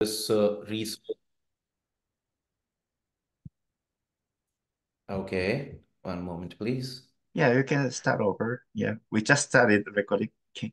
this research. Okay, one moment, please. Yeah, you can start over. Yeah, we just started recording. Okay.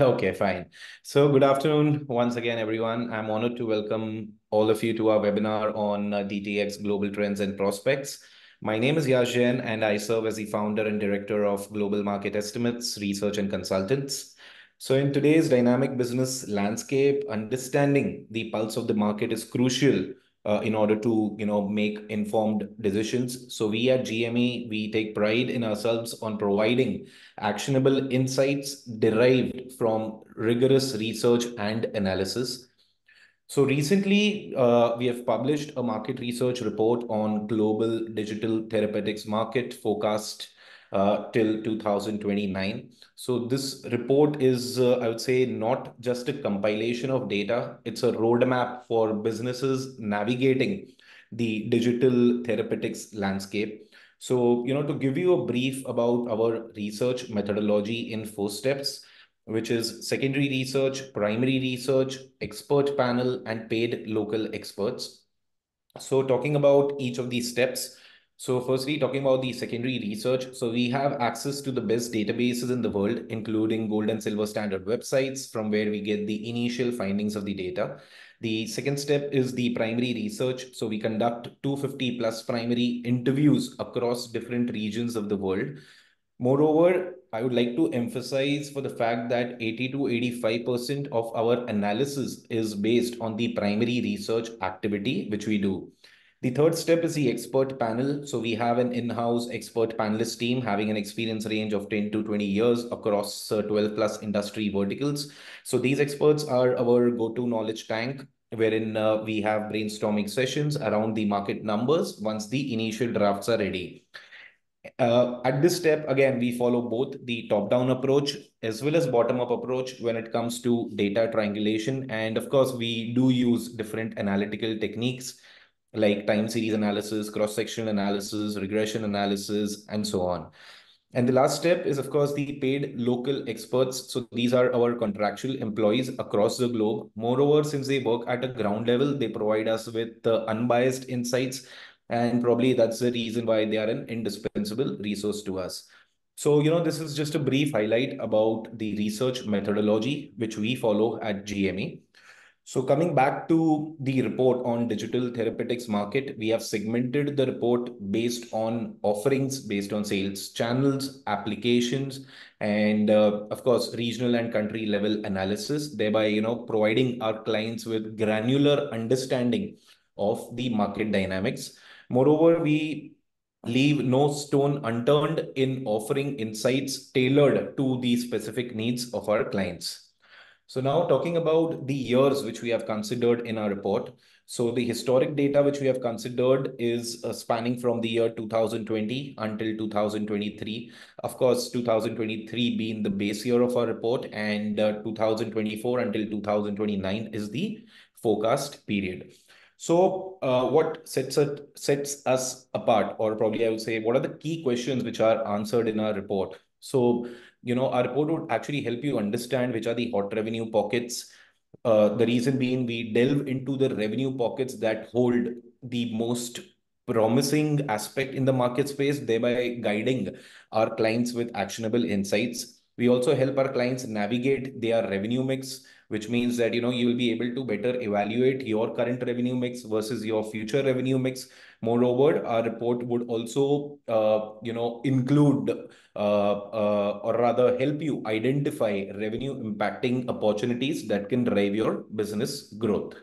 Okay, fine. So, good afternoon once again, everyone. I'm honored to welcome all of you to our webinar on DTx Global Trends and Prospects. My name is Yash Jain, and I serve as the founder and director of Global Market Estimates, Research and Consultants. So, in today's dynamic business landscape, understanding the pulse of the market is crucial in order to make informed decisions. So, we at GME we take pride in ourselves on providing actionable insights derived from rigorous research and analysis. So recently, we have published a market research report on global digital therapeutics market forecast till 2029. So this report is, I would say, not just a compilation of data, it's a roadmap for businesses navigating the digital therapeutics landscape. So, to give you a brief about our research methodology in 4 steps, which is secondary research, primary research, expert panel, and paid local experts. So talking about each of these steps. So firstly, talking about the secondary research. So we have access to the best databases in the world, including gold and silver standard websites from where we get the initial findings of the data. The second step is the primary research. So we conduct 250 plus primary interviews across different regions of the world. Moreover, I would like to emphasize for the fact that 80 to 85% of our analysis is based on the primary research activity which we do. The third step is the expert panel. So we have an in-house expert panelist team having an experience range of 10 to 20 years across 12 plus industry verticals. So these experts are our go-to knowledge tank wherein we have brainstorming sessions around the market numbers once the initial drafts are ready. At this step, again, we follow both the top-down approach as well as bottom-up approach when it comes to data triangulation. And of course, we do use different analytical techniques like time series analysis, cross-sectional analysis, regression analysis, and so on. And the last step is, of course, the paid local experts. So these are our contractual employees across the globe. Moreover, since they work at a ground level, they provide us with unbiased insights. And probably that's the reason why they are an indispensable resource to us. So, this is just a brief highlight about the research methodology which we follow at GME. So coming back to the report on digital therapeutics market, we have segmented the report based on offerings, based on sales channels, applications, and of course, regional and country level analysis, thereby, providing our clients with granular understanding of the market dynamics. Moreover, we leave no stone unturned in offering insights tailored to the specific needs of our clients. So now talking about the years which we have considered in our report. So the historic data which we have considered is spanning from the year 2020 until 2023. Of course, 2023 being the base year of our report, and 2024 until 2029 is the forecast period. So what sets us apart, or probably I would say, what are the key questions which are answered in our report? So our report would actually help you understand which are the hot revenue pockets. The reason being, we delve into the revenue pockets that hold the most promising aspect in the market space, thereby guiding our clients with actionable insights. We also help our clients navigate their revenue mix, which means that you will be able to better evaluate your current revenue mix versus your future revenue mix. Moreover, our report would also include or rather help you identify revenue impacting opportunities that can drive your business growth.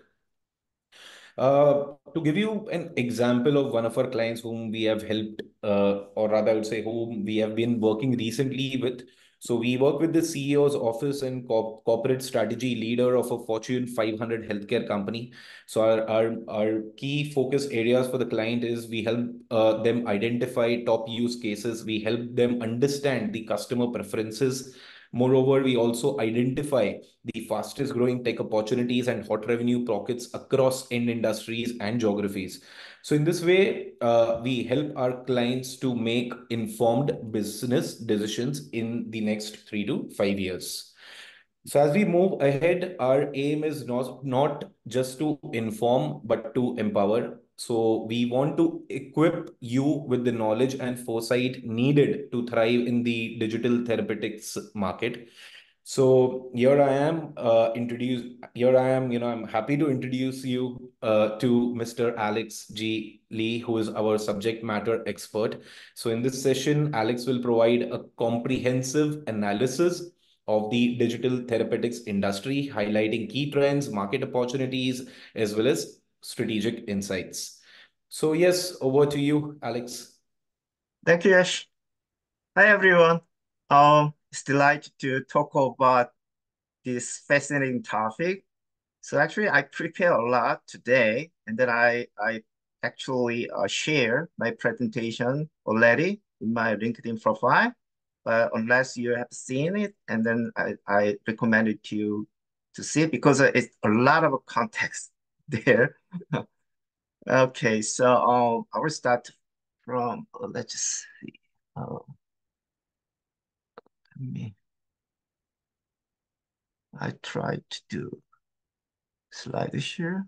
To give you an example of one of our clients whom we have helped, or rather, I would say whom we have been working recently with. So we work with the CEO's office and corporate strategy leader of a Fortune 500 healthcare company. So our key focus areas for the client is we help them identify top use cases. We help them understand the customer preferences. Moreover, we also identify the fastest growing tech opportunities and hot revenue pockets across end industries and geographies. So in this way, we help our clients to make informed business decisions in the next 3 to 5 years. So as we move ahead, our aim is not just to inform, but to empower. So we want to equip you with the knowledge and foresight needed to thrive in the digital therapeutics market. So here I am, I'm happy to introduce you to Mr. Alex G. Lee, who is our subject matter expert. So in this session, Alex will provide a comprehensive analysis of the digital therapeutics industry, highlighting key trends, market opportunities, as well as strategic insights. So yes, over to you, Alex. Thank you, Ash. Hi, everyone. It's delighted to talk about this fascinating topic. So actually, I prepare a lot today, and then I actually share my presentation already in my LinkedIn profile. But unless you have seen it, and then I recommend it to see it because it's a lot of context there. Okay, so I will start from let's just see. Let me. I tried to do slide share.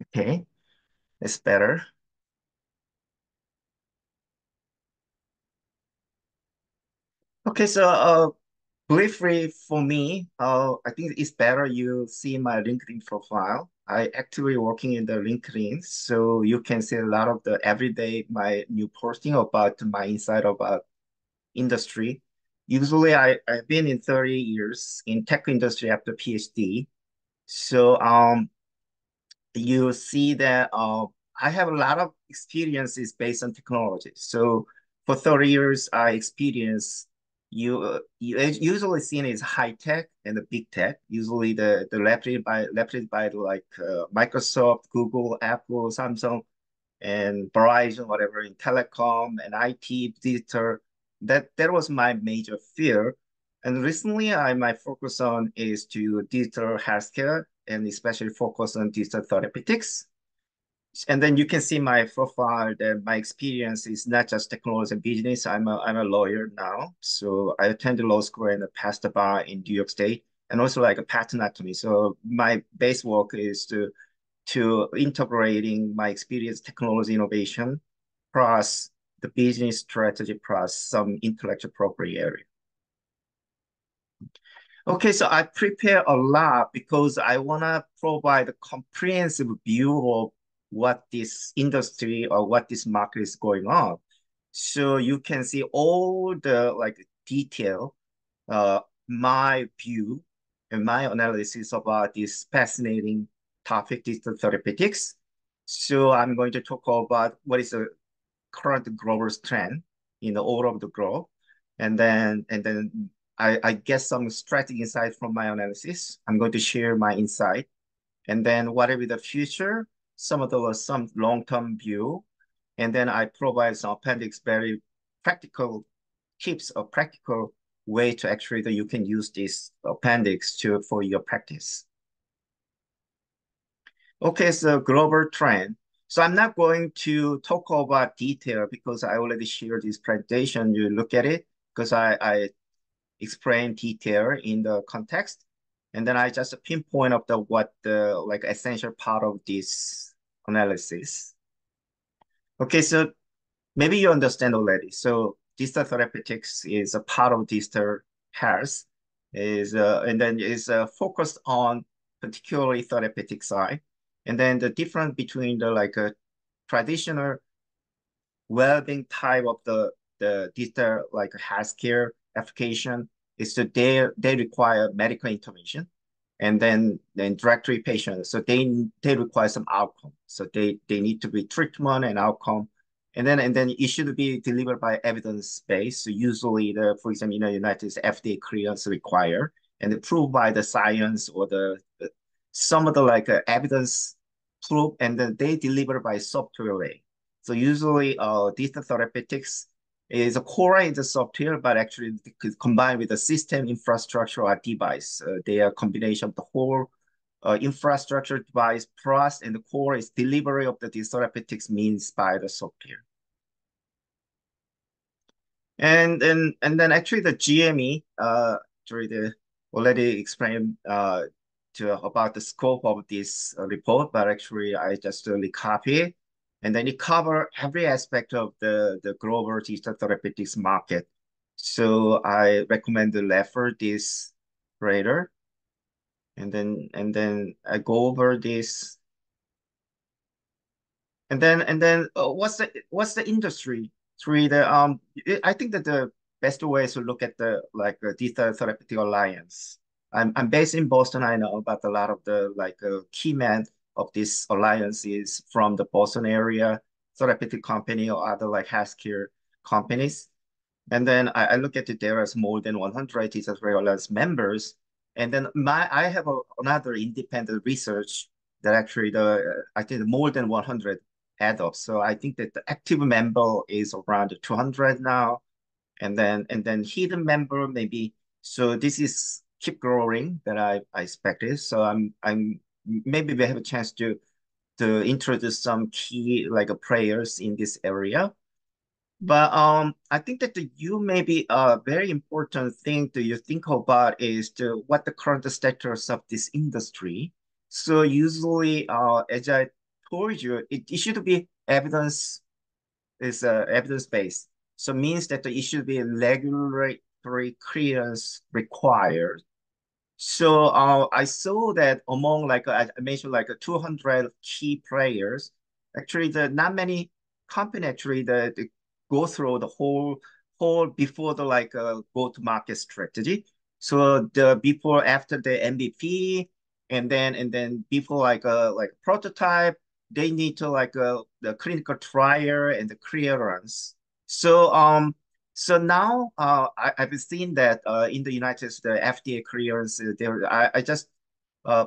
Okay, it's better. Okay, so briefly for me, I think it's better you see my LinkedIn profile. I actively working in the LinkedIn, so you can see a lot of the everyday my new posting about my insight about industry. Usually, I've been in 30 years in tech industry after PhD. So you see that I have a lot of experiences based on technology. So for 30 years, I experienced you usually seen as high tech and the big tech. Usually the led by like Microsoft, Google, Apple, Samsung, and Verizon, whatever in telecom and IT, digital. That was my major fear. And recently, my focus on is to digital healthcare and especially focus on digital therapeutics. And then you can see my profile that my experience is not just technology and business. I'm a lawyer now. So I attended law school and passed the bar in New York State and also like a patent attorney. So my base work is to integrating my experience, technology innovation, plus the business strategy, plus some intellectual property area. Okay, so I prepare a lot because I want to provide a comprehensive view of what this industry or what this market is going on. So you can see all the like detail, my view and my analysis about this fascinating topic, digital therapeutics. So I'm going to talk about what is the current global trend in the all of the globe, and then I get some strategic insight from my analysis. I'm going to share my insight, and then what will be the future, some long-term view, and then I provide some appendix very practical tips or practical way to actually that you can use this appendix to for your practice. Okay, so global trend. So I'm not going to talk about detail because I already shared this presentation. You look at it because I explain detail in the context. And then I just pinpoint of the what the like essential part of this analysis. Okay, so maybe you understand already. So digital therapeutics is a part of digital health is and then is focused on particularly therapeutic side. And then the difference between the like a traditional well-being type of the digital like healthcare application is that they require medical intervention and then directory patients. So they require some outcome. So they need to be treatment and outcome. And then it should be delivered by evidence base. So usually for example, in the United States, FDA clearance required and approved by the science or some of the like evidence proof, and then they deliver by software way. So usually digital therapeutics is a core in the software, but actually combined with the system infrastructure or device. They are a combination of the whole infrastructure device plus and the core is delivery of the digital therapeutics means by the software. And then actually the GME actually the already explained to about the scope of this report, but actually I just only copy it, and then it cover every aspect of the global digital therapeutics market. So I recommend to refer this later, and then I go over this. And then what's the industry? Three the I think that the best way is to look at the like digital therapeutic alliance. I'm based in Boston. I know about a lot of the like key men of this alliance is from the Boston area therapeutic company or other like healthcare companies. And then I look at it, there is more than 100 as well as members. And then I have another independent research that actually I think more than 100 add up. So I think that the active member is around 200 now. And then hidden member maybe. So this is keep growing that I expected. So I'm maybe we have a chance to introduce some key like players in this area. But I think that you maybe a very important thing to you think about is what the current status of this industry. So usually, as I told you, it should be evidence based. So means that it should be regulatory clearance required. So I saw that among like I mentioned like 200 key players, actually the not many company actually the go through the whole before the like go to market strategy. So the before after the MVP and then before like prototype, they need to like the clinical trial and the clearance. So so now I've seen that in the United States, the FDA clearance, I just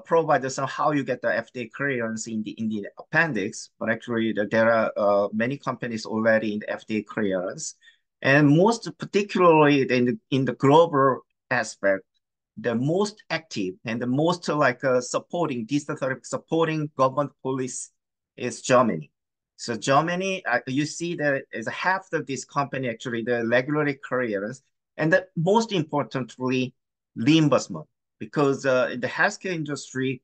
provided some how you get the FDA clearance in the appendix, but actually there are many companies already in the FDA clearance. And most particularly in the global aspect, the most active and the most like supporting digital therapy, supporting government policy is Germany. So Germany, you see that is half of this company actually the regulatory clearance, and the most importantly, reimbursement, because the healthcare industry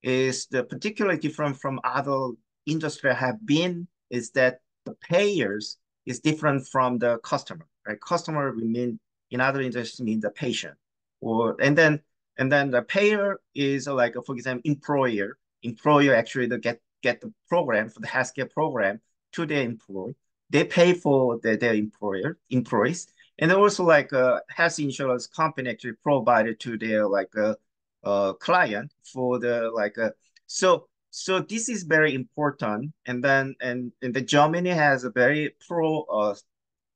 is the particularly different from other industry have been is that the payers is different from the customer. Right? Customer we mean in other industries mean the patient, or and then the payer is like for example employer. Employer actually the get the program for the healthcare program to their employee. They pay for their employees, and also like a health insurance company actually provided to their like client for the like so this is very important. And the Germany has a very pro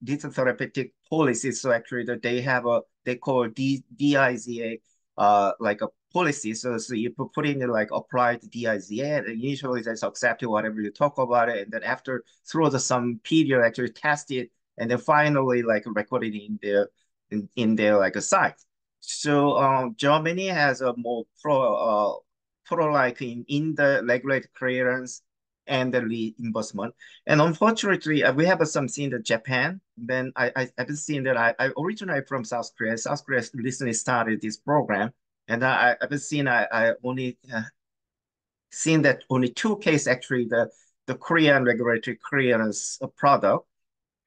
digital therapeutic policies. So actually that they have a they call DIZA like a policy. So you put in like applied DIZA, and usually that's accepted whatever you talk about it, and then after through the some period actually test it, and then finally like record it in their like a site. So Germany has a more pro like in the regulatory clearance and the reimbursement. And unfortunately, we have something in Japan. Then I've been seeing that I originally from South Korea. South Korea recently started this program, and I've been seeing I only seen that only two cases actually the Korean regulatory clearance product.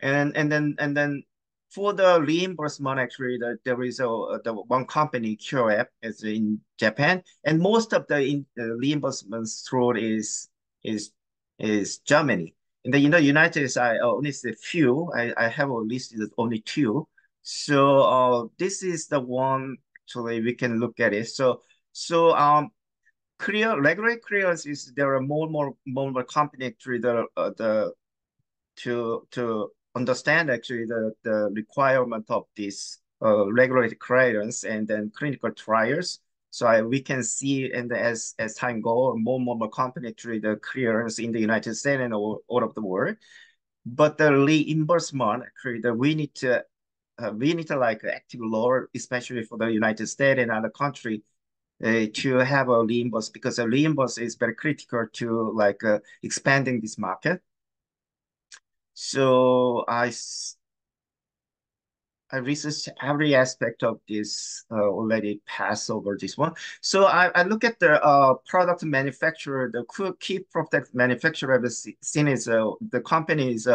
And then for the reimbursement, actually, there is the one company, QF, is in Japan, and most of the reimbursements through is is Germany. In the United States, I only see a few. I have listed only two. So this is the one actually we can look at it. So regular clearance is there are more company actually the to understand actually the requirement of this regulatory clearance and then clinical trials. So we can see, and as time goes, more company actually the clearance in the United States and all of the world. But the reimbursement actually that we need to like active law, especially for the United States and other country, to have a reimburse because a reimburse is very critical to like expanding this market. So I researched every aspect of this already passed over this one. So I look at the product manufacturer, the key product manufacturer I've seen is the company is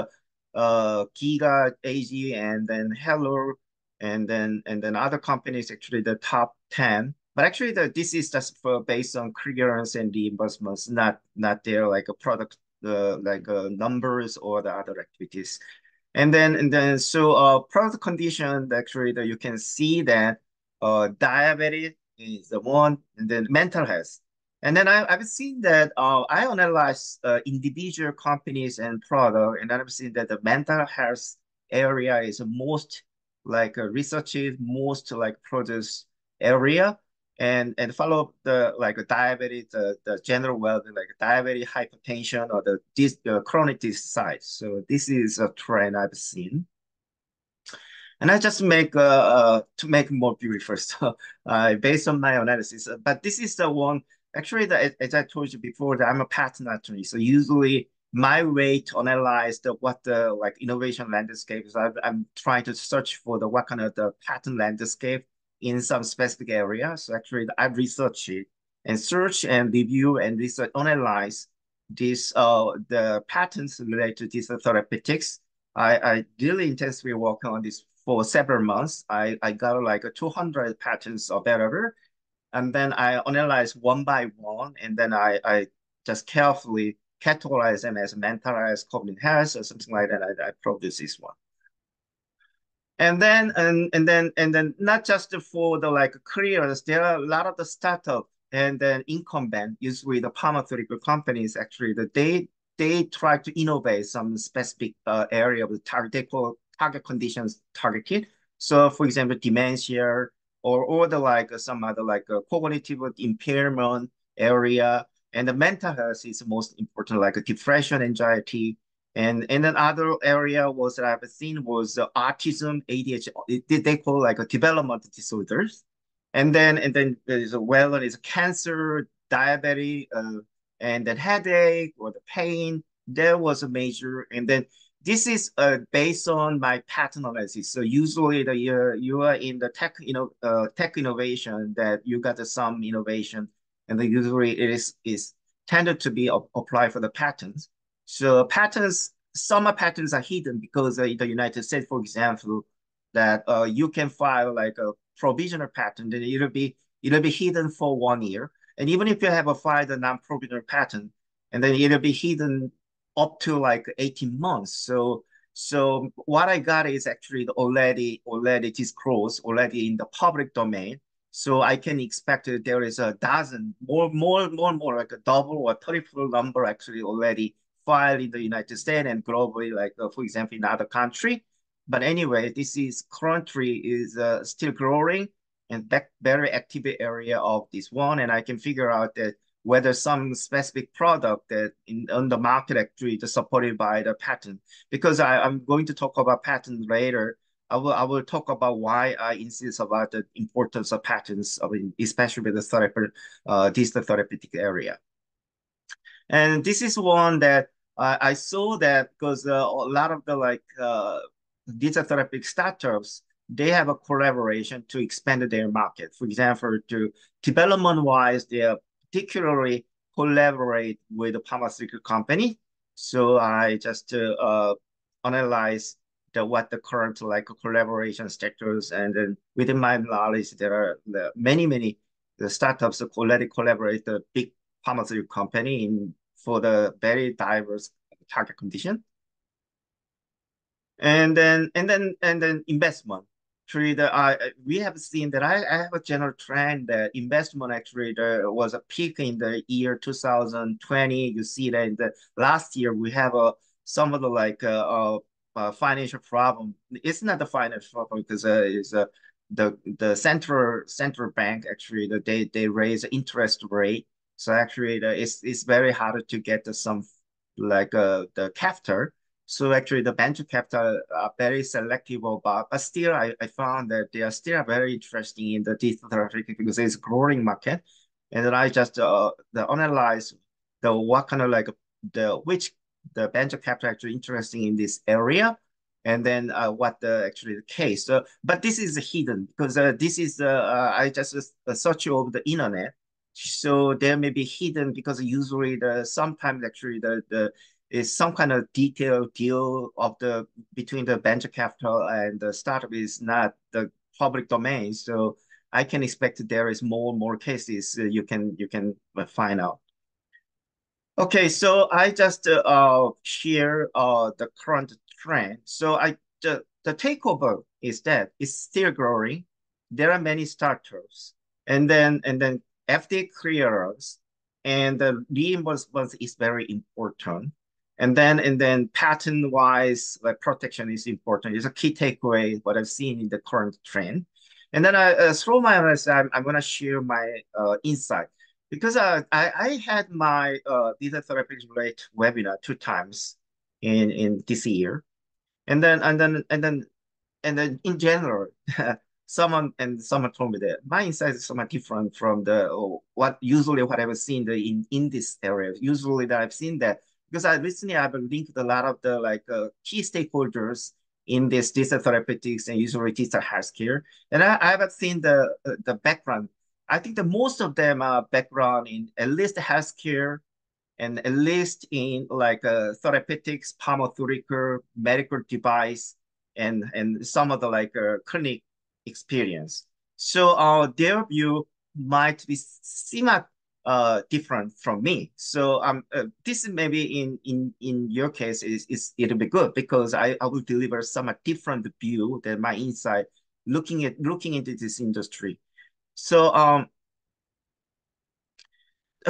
Giga, AG, and then Hello, and then other companies actually the top 10. But actually this is just for based on clearance and reimbursements, not their like a product numbers or the other activities. Product condition actually that you can see that diabetes is the one, and then mental health. And then I've seen that I analyze individual companies and product, and I've seen that the mental health area is the most like researched, most like produce area, and follow up the like diabetes, the general well like diabetes, hypertension, or the chronic disease side. So this is a trend I've seen, and I just make to make more beautiful stuff based on my analysis. But this is the one actually that as I told you before that I'm a patent attorney. So usually my way to analyze what the like innovation landscape is, I'm trying to search for the what kind of the patent landscape in some specific area. So actually I research it and search and review and research analyze this the patents related to this therapeutics. I really intensely work on this for several months. I got like 200 patents available, and then I analyze one by one, and then I just carefully categorize them as mental health, cognitive health, or something like that. I produce this one. And then not just for the like careers, there are a lot of the startup and then incumbent, usually the pharmaceutical companies actually that they try to innovate some specific area of the target, they call target conditions targeted. So for example, dementia or the like some other like cognitive impairment area, and the mental health is most important, like depression, anxiety, and another area was that I've seen was autism, ADHD. They call like a development disorders, and then there's a well, there's cancer, diabetes, and then headache or the pain. There was a major, and then this is based on my pattern analysis. So usually you are in the tech innovation that you got some innovation, and then usually it is tended to be applied for the patents. So patents, some patents are hidden because in the United States, for example, that you can file like a provisional patent, and it'll be hidden for 1 year. And even if you have a filed a non-provisional patent, and then it'll be hidden up to like 18 months. So what I got is actually already disclosed, already in the public domain. So I can expect that there is a dozen more, like a double or triple number actually already filed in the United States and globally, like for example, in other country. But anyway, this is currently is still growing and that very active area of this one. And I can figure out that whether some specific product that on the market actually is supported by the patent. Because I'm going to talk about patents later. I will talk about why I insist about the importance of patents, especially with the this the therapeutic area. And this is one that I saw that because a lot of the like digital therapeutic startups, they have a collaboration to expand their market. For example, to development wise, they are particularly collaborate with a pharmaceutical company. So I just analyze what the current like collaboration sectors, and then within my knowledge, there are many the startups already collaborate the big pharmaceutical company in for the very diverse target condition. And then investment. Actually, we have seen that I have a general trend that investment actually there was a peak in the year 2020. You see that in the last year we have some of the like financial problem. It's not the financial problem because it's the central bank actually they raise interest rate. So actually it's very hard to get some like the capital. So actually, the venture capital are very selective about, but still, I found that they are still very interesting in the digital therapeutic because it's a growing market. And then I just analyze the what kind of like the which the venture capital actually interesting in this area. and then what the actually the case. But this is hidden because this is I just search over the internet, so there may be hidden because usually the sometimes actually the is some kind of detailed deal of the between the venture capital and the startup is not the public domain. So I can expect there is more and more cases you can find out. Okay, so I just share the current trend. So the takeover is that it's still growing. There are many startups, and then FDA clearance and the reimbursement is very important. And then patent wise, like protection is important. It's a key takeaway what I've seen in the current trend. And then through my I'm gonna share my insight because I had my Data Therapeutics related webinar 2 times in this year, and then in general, someone told me that my insight is somewhat different from the what usually what I've seen in this area. Usually that I've seen that because I recently I've linked a lot of the like key stakeholders in this digital therapeutics and usually digital healthcare, and I haven't seen the background. I think the most of them are background in at least healthcare and at least in like therapeutics, pharmaceutical, medical device, and some of the like clinic experience. So their view might be somewhat different from me. So this is maybe in your case is it'll be good because I will deliver somewhat different view than my insight looking into this industry. So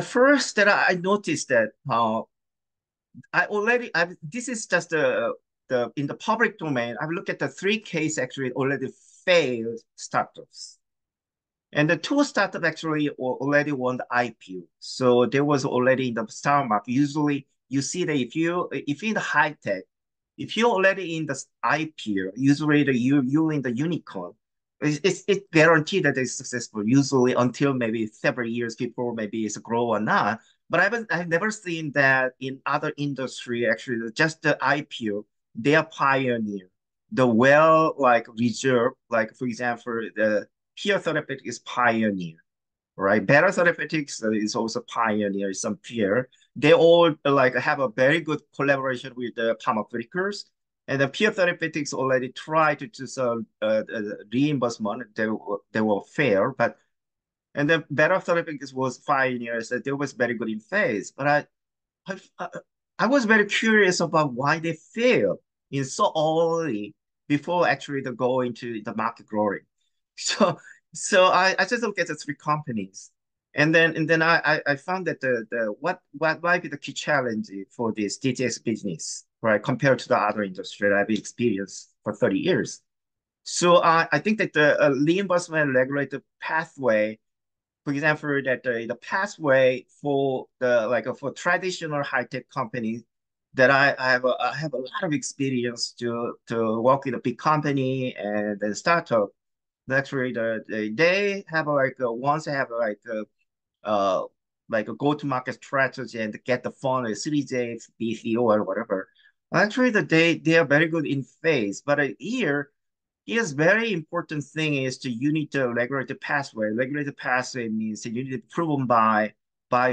first that I noticed that this is just the in the public domain. I've looked at the 3 case actually already failed startups. And the 2 startups actually already won the IPO. So there was already in the stock market. Usually you see that if you're in the high tech, if you're already in the IPO, usually you in the unicorn, it's guaranteed that it's successful. Usually until maybe several years before maybe it's a grow or not. But I've never seen that in other industry actually just the IPO, they are pioneer. The well like reserve, like for example, the peer therapeutics is pioneer, right? Better therapeutics is also pioneer, some peer. They all like have a very good collaboration with the pharmaceuticals. And the peer therapeutics already tried to do some reimbursement. They were fair, but and then better therapeutics was pioneers. So they was very good in phase. But I, I was very curious about why they failed in so early before actually the go into the market growing. So I just look at the 3 companies. And then I found that the what might be the key challenge for this DTx business, right, compared to the other industry that I've experienced for 30 years. So I think that the reimbursement regulated pathway, for example, that the pathway for the like for traditional high tech companies that I have a lot of experience to work in a big company and then startup. Actually, they have once they have like a go-to-market strategy and get the fund, a Series A, BCO or whatever. Actually, they are very good in phase, but here's very important thing is to you need to regulate the pathway. Regulate the pathway means that you need to proven by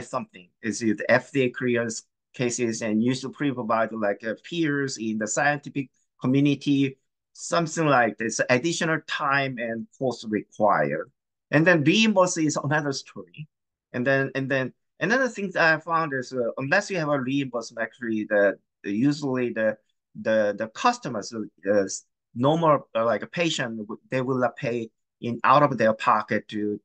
something. Is it FDA clearance cases and you should prove by the like peers in the scientific community, something like this. Additional time and cost required. And then reimbursement is another story. And then another thing that I found is unless you have a reimbursement, actually usually the customers normal like a patient they will pay in out of their pocket to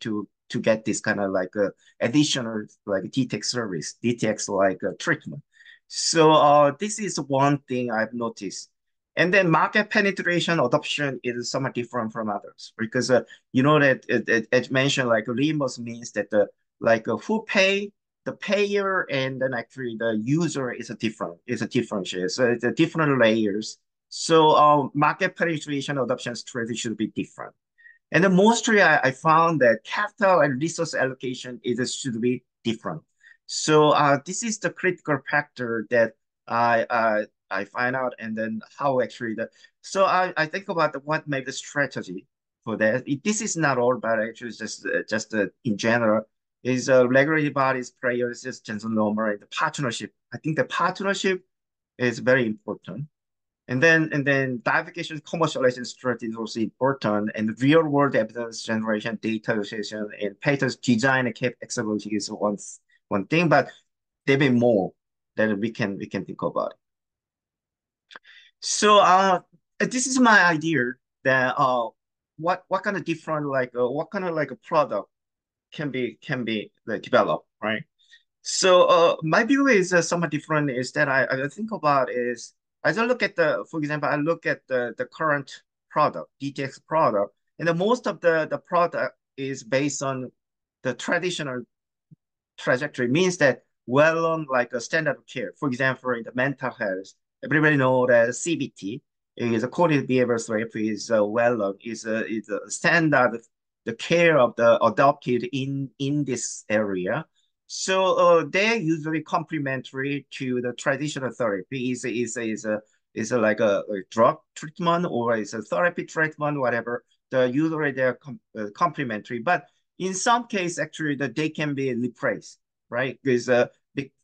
get this kind of like additional like DTx service, DTx like treatment. So this is one thing I've noticed. And then market penetration adoption is somewhat different from others because you know that as mentioned like reimbursement means that the like who pay the payer and then actually the user is a differentiate. So it's a different layers. So market penetration adoption strategy should be different. And then mostly I found that capital and resource allocation should be different. So this is the critical factor that I find out, and then how actually the. So I think about what made the strategy for that. This is not all, but actually just in general is regulatory bodies, players, just general normal, and the partnership. I think the partnership is very important. And then diversification commercialization strategy is also important, and real world evidence generation, data association, and patents design and capability is one thing, but there be more that we can think about. So this is my idea that what kind of different what kind of like a product can be like, developed, right? So my view is somewhat different. Is that I think about is as I look at for example, I look at the current product, DTx product, and the most of the product is based on the traditional trajectory. Means that well on like a standard of care. For example, in the mental health, everybody know that CBT is a cognitive behavioral therapy is well on is a standard the care of the adopted in this area. So they're usually complementary to the traditional therapy. Like a drug treatment or is a therapy treatment, whatever. Usually they're complementary, but in some cases actually that they can be replaced, right? Because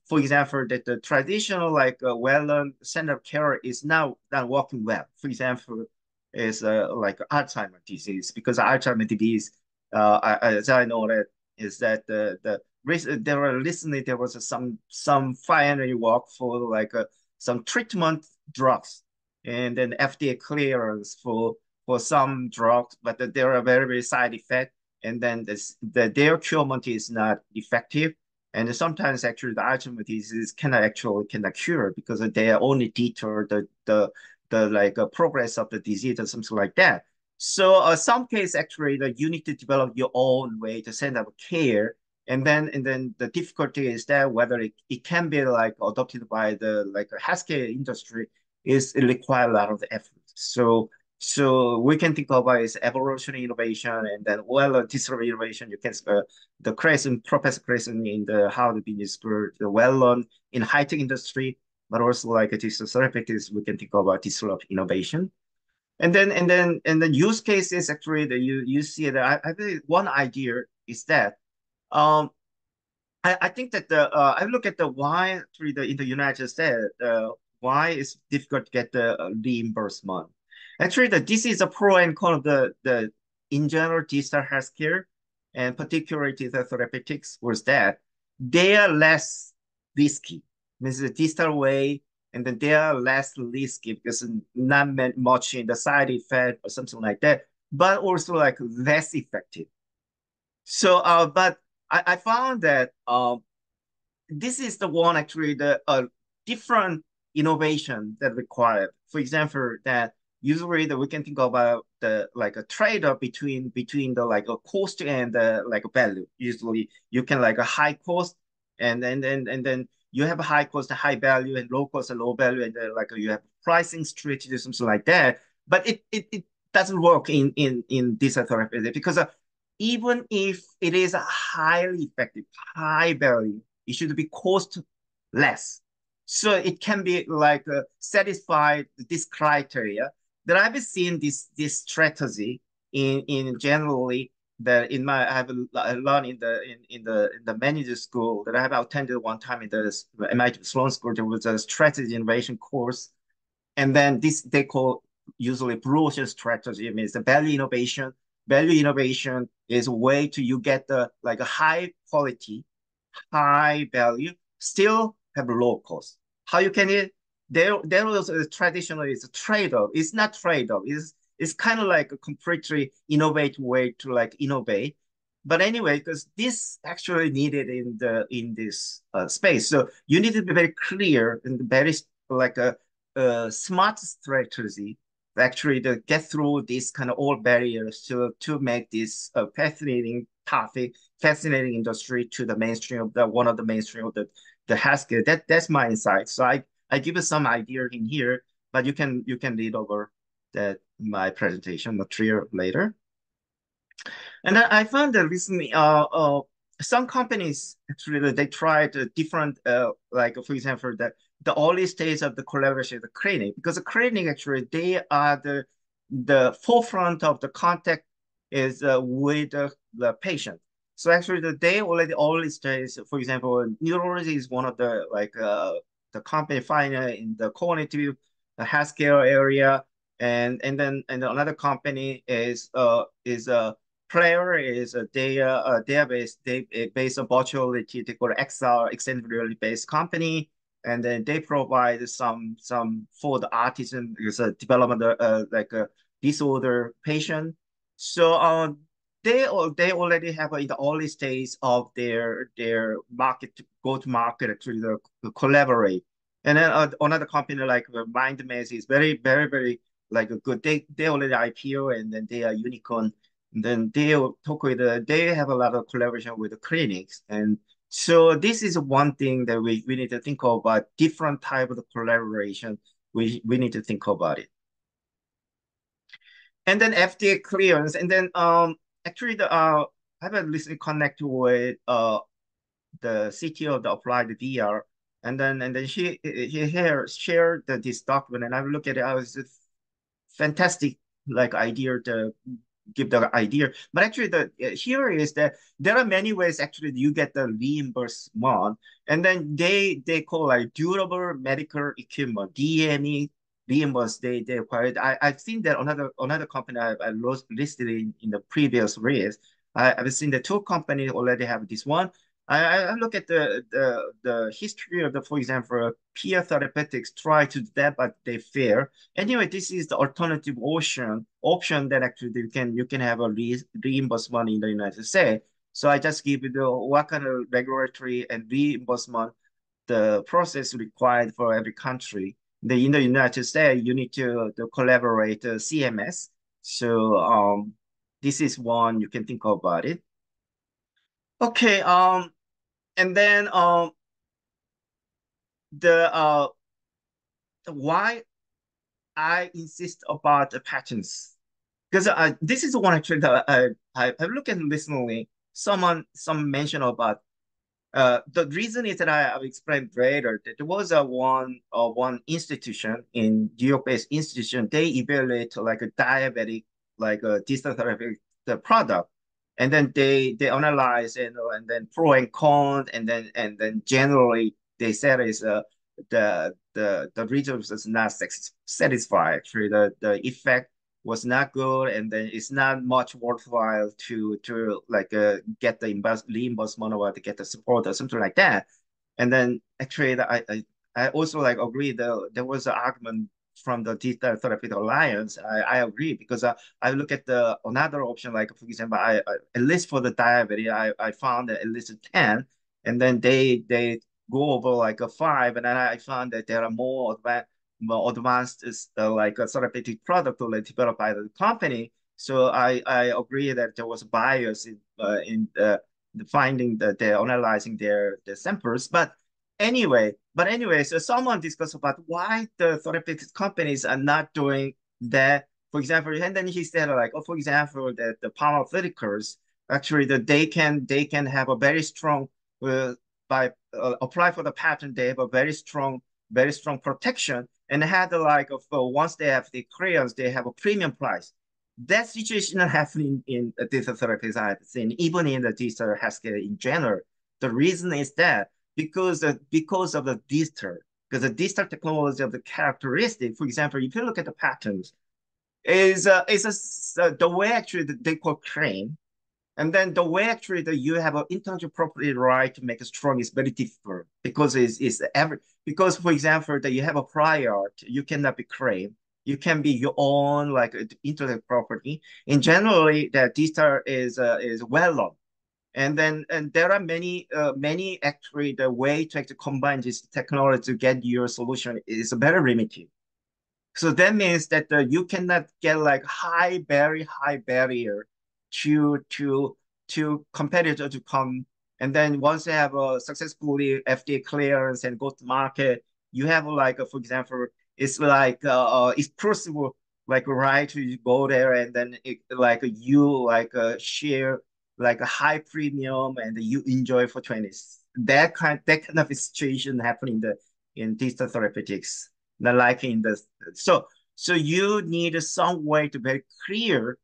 for example, that the traditional like well-known center of care is now not working well. For example, is like Alzheimer's disease because Alzheimer's disease, as I know that is that there were recently there was some finally work for like some treatment drugs and then FDA clearance for some drugs, but there are very side effects, and then their curement is not effective. And sometimes actually the Alzheimer's disease cannot cure because they only deter the like progress of the disease or something like that. So some case actually that you need to develop your own way to send out care. And then the difficulty is that whether it can be like adopted by the like healthcare industry is it require a lot of effort. So we can think about is evolutionary innovation, and then well disruptive innovation. You can the Crescent, Professor Crescent in the Harvard Business School, the well known in high tech industry, but also like digital therapeutics. We can think about disruptive innovation. And then use cases actually that you see that I think one idea is that um I think that I look at the why actually in the United States why it's difficult to get the reimbursement. Actually, this is a pro and con of the in general digital healthcare and particularly digital therapeutics was that they are less risky. This is a digital way, and then they are less risky because not much in the side effect or something like that, but also like less effective. So, but I found that this is the one actually the different innovation that required. For example, that usually that we can think about the like a trade-off between the like a cost and the like a value. Usually, you can like a high cost, and then you have a high cost, a high value, and low cost, a low value, and then like you have pricing strategy, something like that. But it doesn't work in this therapy because even if it is a highly effective, high value, it should be cost less. So it can be like satisfied this criteria that I've seen this strategy in generally that in my I have learned in the manager school that I have attended one time in the MIT Sloan School. There was a strategy innovation course, and then this they call usually blue ocean strategy. It means the value innovation. Value innovation is a way to you get the like a high quality, high value, still have low cost. How you can it? There also traditionally is a trade-off. It's not trade-off. It's kind of like a completely innovative way to like innovate. But anyway, because this actually needed in this space, so you need to be very clear and very like a smart strategy actually to get through these kind of old barriers to make this fascinating topic, fascinating industry to the mainstream of the one of the mainstream of the healthcare. That's my insight. So I give you some idea in here, but you can read over that my presentation material later. And I found that recently, some companies actually they tried different, like for example, that the early stage of the collaboration with the clinic, because the clinic actually they are the forefront of the contact is with the patient. So actually, they already early stage. For example, neurology is one of the company find in the cognitive healthcare area, and another company is a player is a database based on virtual reality. They call XR extended reality based company, and then they provide some for the autism is a development like a disorder patient. So they already have in the early stage of their market to go to market actually to collaborate. And then another company like MindMaze is very like a good. They already IPO and then they are unicorn. And then they talk with they have a lot of collaboration with the clinics. And so this is one thing that we need to think about different type of collaboration. We need to think about it. And then FDA clearance, and then actually the I have a recently connect with the CTO of the Applied VR, and then she here shared this document, and I look at it. I was fantastic like idea to give the idea. But actually, the here is that there are many ways actually you get the reimbursement, and then they call like durable medical equipment (DME) reimbursed. They acquired. I've seen that another company I listed in the previous list. I've seen the two companies already have this one. I look at the history of the, for example, peer therapeutics try to do that, but they fail. Anyway, this is the alternative option that actually you can have a reimbursement in the United States. So I just give you the what kind of regulatory and reimbursement the process required for every country. In the United States, you need to collaborate CMS. So this is one you can think about it. Okay, and then the why I insist about the patents because this is one actually that I've looked at recently. Some mention about the reason is that I've explained later that there was a one institution in New York-based institution. They evaluate like a diabetic like a digital therapy the product, and then they analyze and then pro and con, and then generally they said is the results is not satisfied. Actually, the effect was not good, and then it's not much worthwhile to like get the reimbursement or to get the support or something like that. And then actually, I also like agree that there was an argument from the Digital Therapeutic Alliance. I agree because I look at the another option, like for example, at least for the diabetes, I found at least 10, and then they go over like a 5, and then I found that there are more advanced like a therapeutic product already developed by the company. So I agree that there was bias in the finding that they're analyzing their samples. But anyway, so someone discussed about why the therapeutic companies are not doing that. For example, and then he said like, oh, for example, that the pharmaceuticals actually that they can have a very strong by apply for the patent, they have a very strong protection and had like once they have the clearance, they have a premium price. That situation happening in digital therapies I've seen, even in the digital healthcare in general. The reason is that because of the digital, because the digital technology of the characteristic, for example, if you look at the patterns, is the way actually they call claim, and then the way actually that you have an intellectual property right to make a strong is very different because it's every because for example that you have a prior art, you cannot be claimed. You can be your own like intellectual property. And generally, that digital is well known. And there are many actually the way to actually combine this technology to get your solution is very limited. So that means that you cannot get like very high barrier to competitor to come. And then once you have a successfully FDA clearance and go to market, you have like, for example, it's like it's possible like right to go there and then like you like share like a high premium and you enjoy for 20s. That kind of situation happening in digital therapeutics, not like in the so you need some way to very clear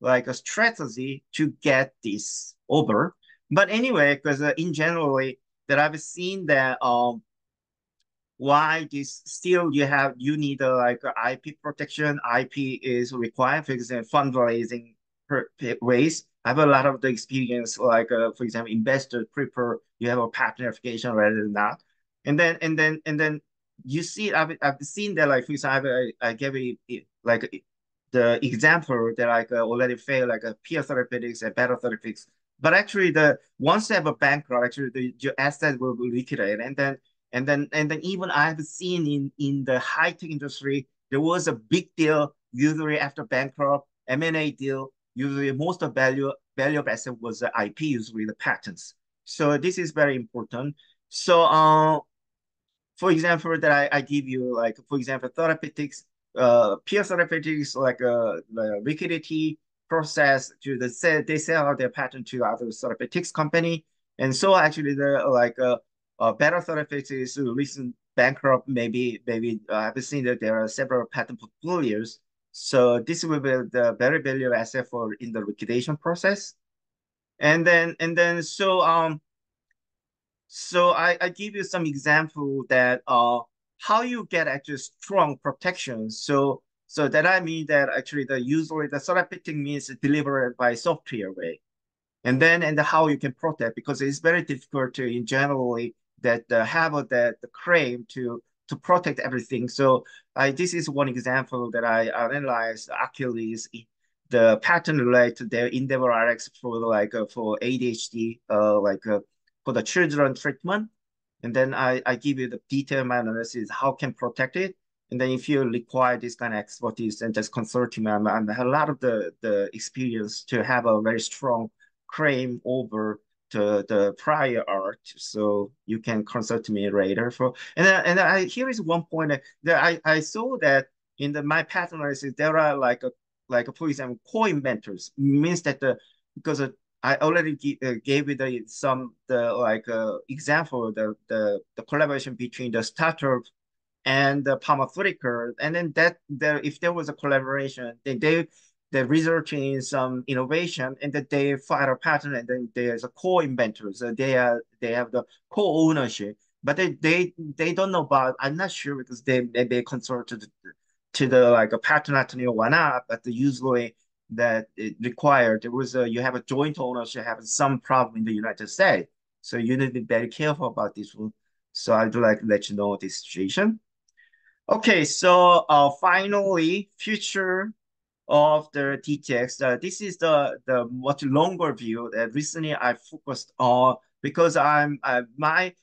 like a strategy to get this over. But anyway, because in generally that I've seen that why this still you need like IP protection. IP is required, for example, fundraising ways. I have a lot of the experience, like for example, investors prefer you have a patent verification rather than not. And then you see, I've seen that like for example, I gave like the example that like already failed, like a peer therapeutics and better therapeutics. But actually, the once you have a bankrupt, actually your asset will be liquidated, and then even I've seen in the high tech industry, there was a big deal usually after bankrupt M&A deal. Usually, most of value of asset was the IP, usually the patents. So this is very important. So for example, that I give you, like, for example, therapeutics, peer therapeutics, like the liquidity process to they sell out their patent to other therapeutics company. And so actually the like better therapeutics is recent bankrupt, maybe I've seen that there are several patent portfolios. So this will be the very valuable asset for in the liquidation process. And then so I give you some example that how you get actually strong protection. So that I mean that actually the usually the therapeutic means delivered by software way, and how you can protect, because it's very difficult to in generally that have that the claim to protect everything. So this is one example that I analyzed Achilles, the patent related to their Endeavor RX for like for ADHD for the children treatment. And then I give you the detailed analysis how can protect it. And then if you require this kind of expertise, then just consult me. I have a lot of the experience to have a very strong claim over the prior art. So you can consult me later for. And here is one point that I saw that in my patent analysis there are like for example co-inventors, means that because I already gave you the like example the collaboration between the startup and the pharmaceutical, and then that there if there was a collaboration, then they result in some innovation, and that they file a patent, and then there's a co-inventor, so they have the co-ownership, but they don't know about. I'm not sure because they consult to the like a patent attorney or whatnot, but usually that it required there was a you have a joint ownership, have some problem in the United States, so you need to be very careful about this one. So I'd like to let you know this situation. Okay, so finally, future of the DTx. This is the much longer view that recently I focused on, because my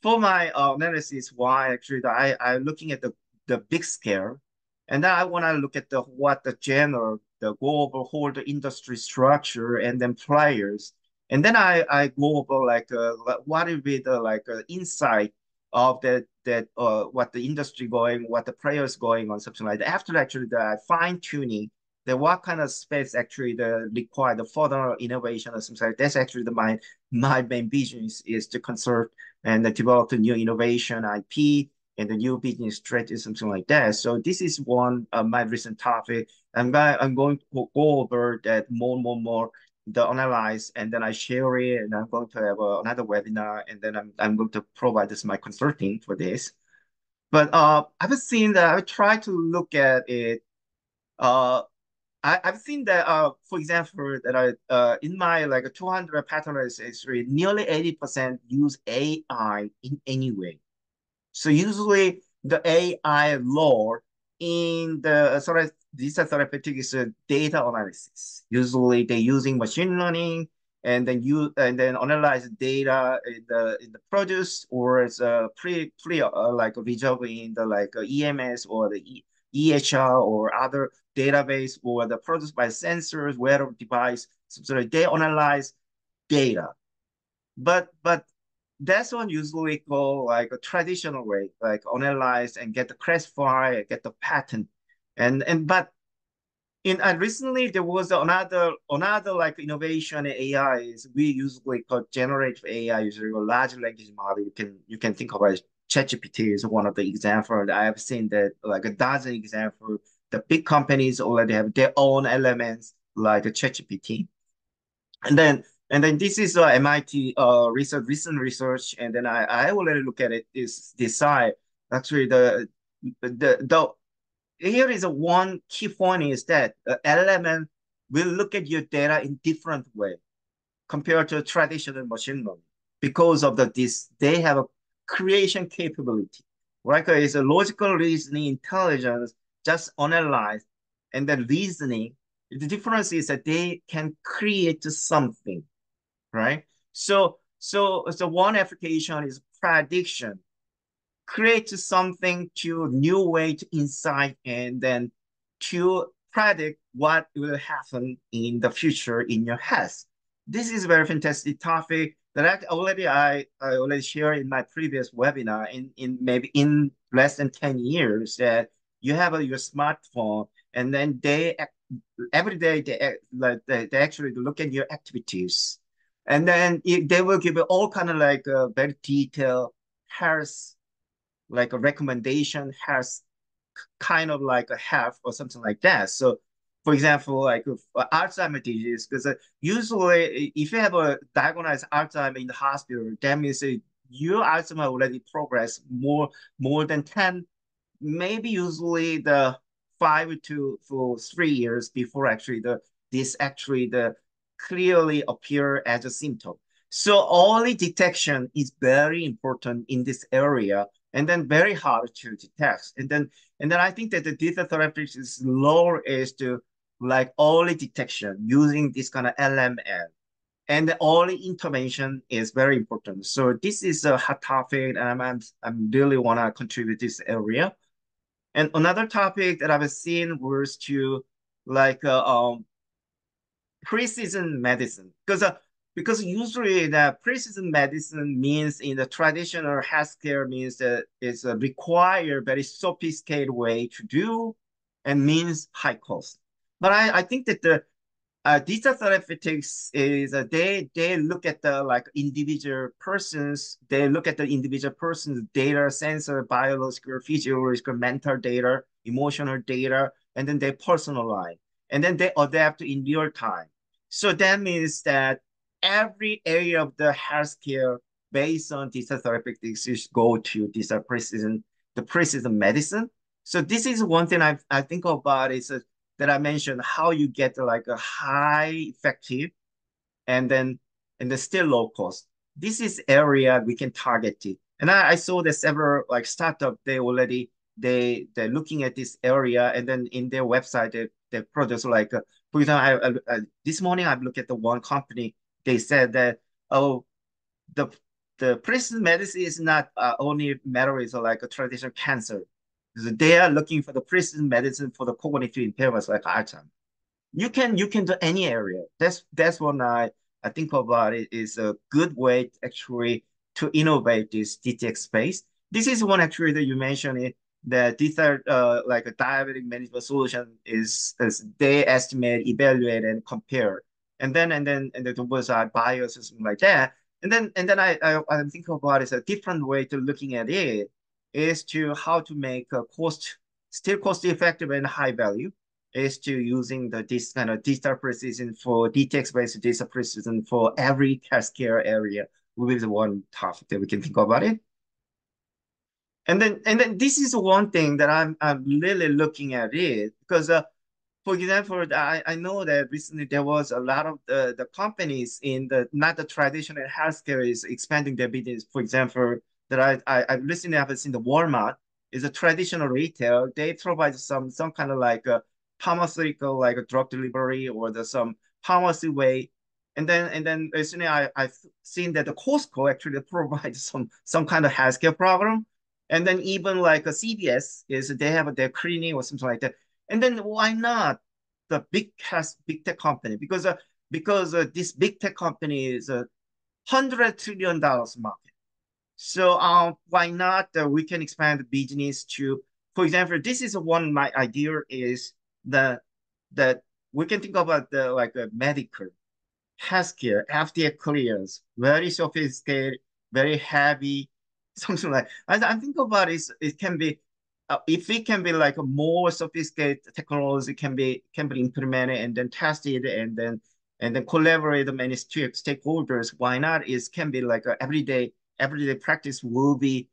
for my analysis why actually I'm looking at the big scale, and then I want to look at what the general the global whole the industry structure and then players, and then I go over like what will be the like insight of that what the industry going, what the players going on, something like that. After actually the fine tuning, the what kind of space actually the require the further innovation or something like that. That's actually my main vision is to conserve and develop the new innovation IP and the new business strategy, something like that. So this is one of my recent topic. I'm going to go over that more the analyze, and then I share it, and I'm going to have another webinar, and then I'm going to provide this my consulting for this. But I've seen that I try to look at it. I've seen that for example that I in my like 200 patent history, nearly 80% use AI in any way. So usually the AI law in the sort of digital therapeutics is data analysis. Usually they're using machine learning, and then analyze data in the produce, or as a pre like visual in the like EMS or the EHR or other database, or the produced by sensors, wearable device. So they analyze data. But that's one usually called like a traditional way, like analyze and get the classify, get the patent. And but in recently there was another like innovation in AI is we usually call generative AI, usually a large language model. You can think about it, ChatGPT is one of the examples. I have seen that like a dozen examples. The big companies already have their own elements like ChatGPT. And then this is MIT recent research, and then I already look at it is this side. Actually, the here is a one key point is that LLM will look at your data in different way compared to traditional machine learning because of this they have a creation capability, right? It's a logical reasoning intelligence, just analyze and then reasoning. The difference is that they can create something, right? So one application is prediction, create something to new way to insight and then to predict what will happen in the future in your health. This is a very fantastic topic that I already shared in my previous webinar in maybe in less than 10 years that you have your smartphone and then every day they actually look at your activities and then they will give you all kind of like very detailed health like a recommendation has kind of like a have or something like that. So, for example, like Alzheimer's disease, because usually if you have a diagnosed Alzheimer in the hospital, that means your Alzheimer already progressed more than 10, maybe usually the 5 to 3 years before actually the clearly appear as a symptom. So early detection is very important in this area and then very hard to detect. And then I think that the data therapeutics is lower is to like early detection using this kind of LML. And the early intervention is very important. So this is a hot topic, and I'm really want to contribute this area. And another topic that I've seen was to like precision medicine because usually the precision medicine means in the traditional healthcare means that it's a require very sophisticated way to do and means high cost. But I think that the digital therapeutics is they look at the like individual persons, they look at the individual person's data, sensor, biological, physiological, mental data, emotional data, and then they personalize and then they adapt in real time. So that means that every area of the healthcare based on digital therapeutics is go to the precision medicine. So this is one thing I think about is that I mentioned how you get like a high effective and then still low cost. This is area we can target it. And I saw that several like startup they're looking at this area and then in their website they produce like for example this morning I looked at the one company they said that oh the precision medicine is not only matter is like a traditional cancer. They are looking for the precision medicine for the cognitive impairments like Alzheimer's. You can do any area. That's what I think about it is a good way actually to innovate this DTx space. This is one actually that you mentioned it that these are like a diabetic management solution is they estimate, evaluate, and compare. And then there was a bias or something like that. And then I think about it as a different way to looking at it is to how to make a still cost effective and high value is to using this kind of digital precision for DTx-based digital precision for every healthcare area will be the one topic that we can think about it. And then this is one thing that I'm really looking at it because for example, I know that recently there was a lot of the companies in the not the traditional healthcare is expanding their business. For example, that I recently have seen the Walmart is a traditional retail. They provide some kind of like a pharmaceutical like a drug delivery or some pharmacy way. And then recently I've seen that the Costco actually provides some kind of healthcare program. And then even like a CVS is they have their clinic or something like that. And then why not the big tech company? Because this big tech company is $100 trillion market. So why not we can expand the business to, for example, this is one my idea is that we can think about the like a medical healthcare FDA clearance, very sophisticated, very heavy, something like I think about it, it can be if it can be like a more sophisticated technology can be implemented and then tested and then collaborate with many stakeholders. Why not? It can be like a everyday practice will be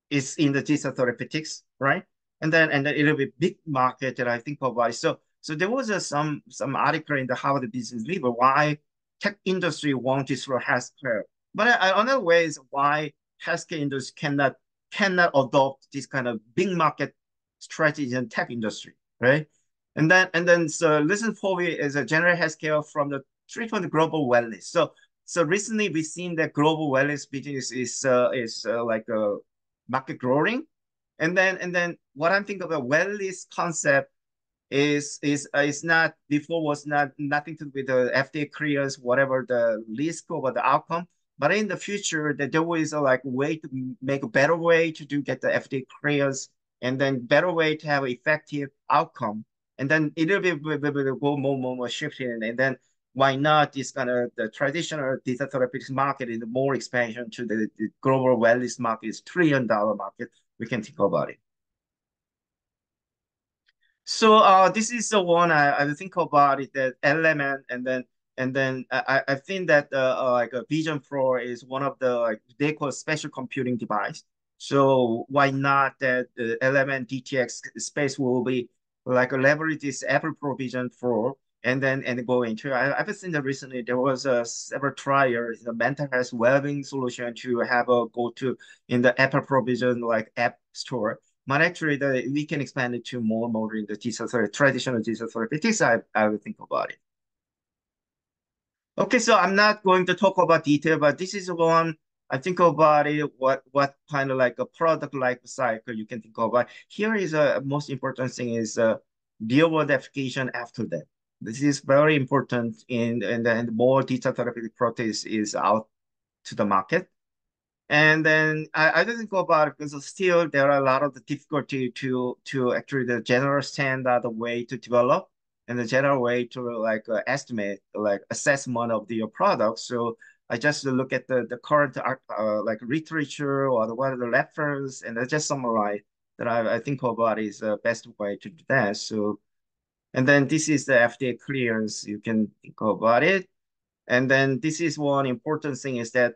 is in the digital therapeutics, right? And then it'll be big market that I think about. So there was some article in the Harvard Business Review why tech industry wants this for healthcare. But another way is why healthcare industry cannot adopt this kind of big market strategy in tech industry, right? And then so listen for me is a general healthcare from the treatment global wellness. So recently we've seen that global wellness business is like a market growing. And then what I'm thinking about wellness concept is not before was not nothing to do with the FDA clearance, whatever the risk or the outcome. But in the future, that there is a like way to make a better way to do get the FDA clearance, and then better way to have effective outcome. And then it'll be go more shifting, and then why not this kind of the traditional digital therapeutics market in the more expansion to the global wellness market is $1 trillion market. We can think about it. So this is the one I think about it that element and then I think that like a Vision Pro is one of the like they call special computing device. So why not that the element DTx space will be like a leverage this Apple Pro Vision Pro and go into I've seen that recently there was a several trials the mental health well-being solution to have a go to in the Apple Pro Vision like app store. But actually, we can expand it to more in the digital traditional digital therapeutics. I will think about it. Okay, so I'm not going to talk about detail, but this is one I think about it. What kind of like a product life cycle you can think about. Here is a most important thing is real world application after that. This is very important in and then more digital therapeutic products is out to the market. And then I didn't go about it because still there are a lot of the difficulty to actually the general standard way to develop and the general way to like estimate like assessment of the product. So I just look at the current like literature or what are the reference and I just summarize that I think about is the best way to do that. So and then this is the FDA clearance. You can think about it. And then this is one important thing is that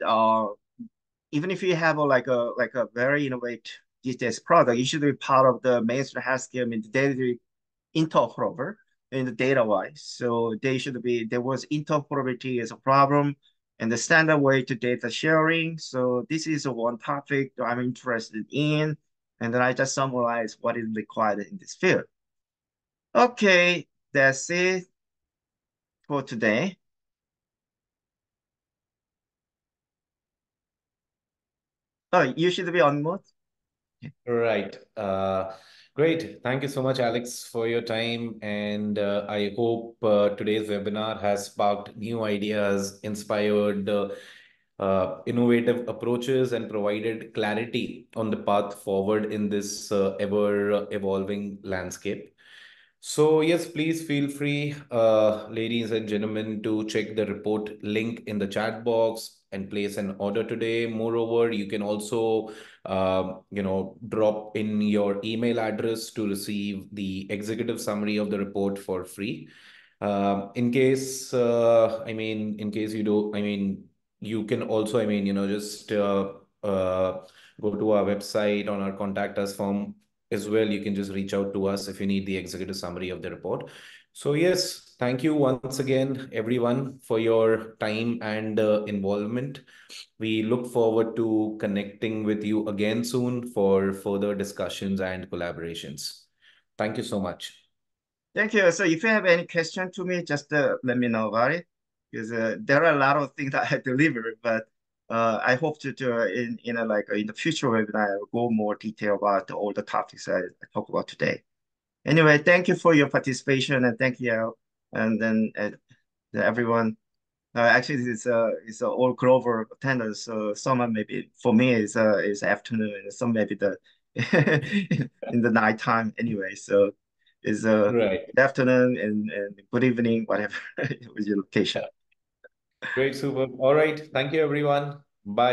even if you have like a very innovative DTx product, it should be part of the mainstream healthcare. I mean, the data interoperable in the data wise. So they should be there was interoperability as a problem and the standard way to data sharing. So this is one topic that I'm interested in. And then I just summarize what is required in this field. Okay, that's it for today. Oh, you should be on mute. Right. Great. Thank you so much, Alex, for your time. And I hope today's webinar has sparked new ideas, inspired innovative approaches, and provided clarity on the path forward in this ever evolving landscape. So yes, please feel free, ladies and gentlemen, to check the report link in the chat box and place an order today. Moreover, you can also, drop in your email address to receive the executive summary of the report for free. In case you do, you can also, just go to our website on our contact us form as well. You can just reach out to us if you need the executive summary of the report. So yes, thank you once again, everyone, for your time and involvement. We look forward to connecting with you again soon for further discussions and collaborations. Thank you so much. Thank you. So if you have any question to me, just let me know about it because there are a lot of things that I deliver, but I hope to in a, like in the future webinar I'll go more detail about all the topics I talk about today. Anyway, thank you for your participation and thank you, and then everyone. Actually, it's all global attendance. So some maybe for me is afternoon, and some maybe the in the nighttime anyway. So it's Right. good afternoon and good evening, whatever with your location. Great, super. All right. Thank you, everyone. Bye.